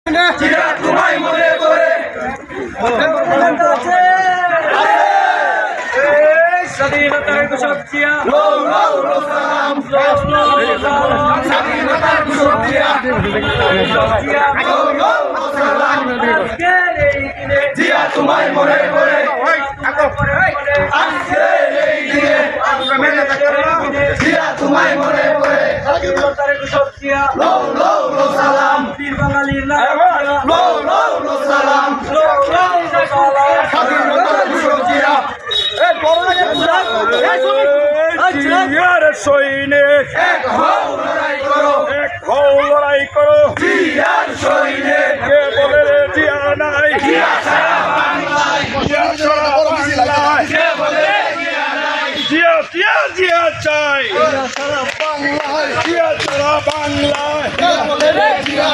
তোমায় মনে করে স্বাধীনতার ঘোষক জিয়া স্বাধীনতার ঘোষক জিয়া জিয়া তোমায় মনে করে জিয়া তোমায় মনে করে স্বাধীনতার ঘোষক জিয়া সালাম বীর বাঙালির সালাম স্বাধীনতার ঘোষক জিয়া সৈনিক এক হও লড়াই করো এক হও লড়াই করো জিয়ার সৈনিক কে বলে রে জিয়া নাই জিয়া সারা বাংলায় জিয়া ছাড়া বাংলায় কে বলে জিয়া নাই জিয়া জিয়া জিয়া চাই জিয়া ছাড়া বাংলায় কে বলে জিয়া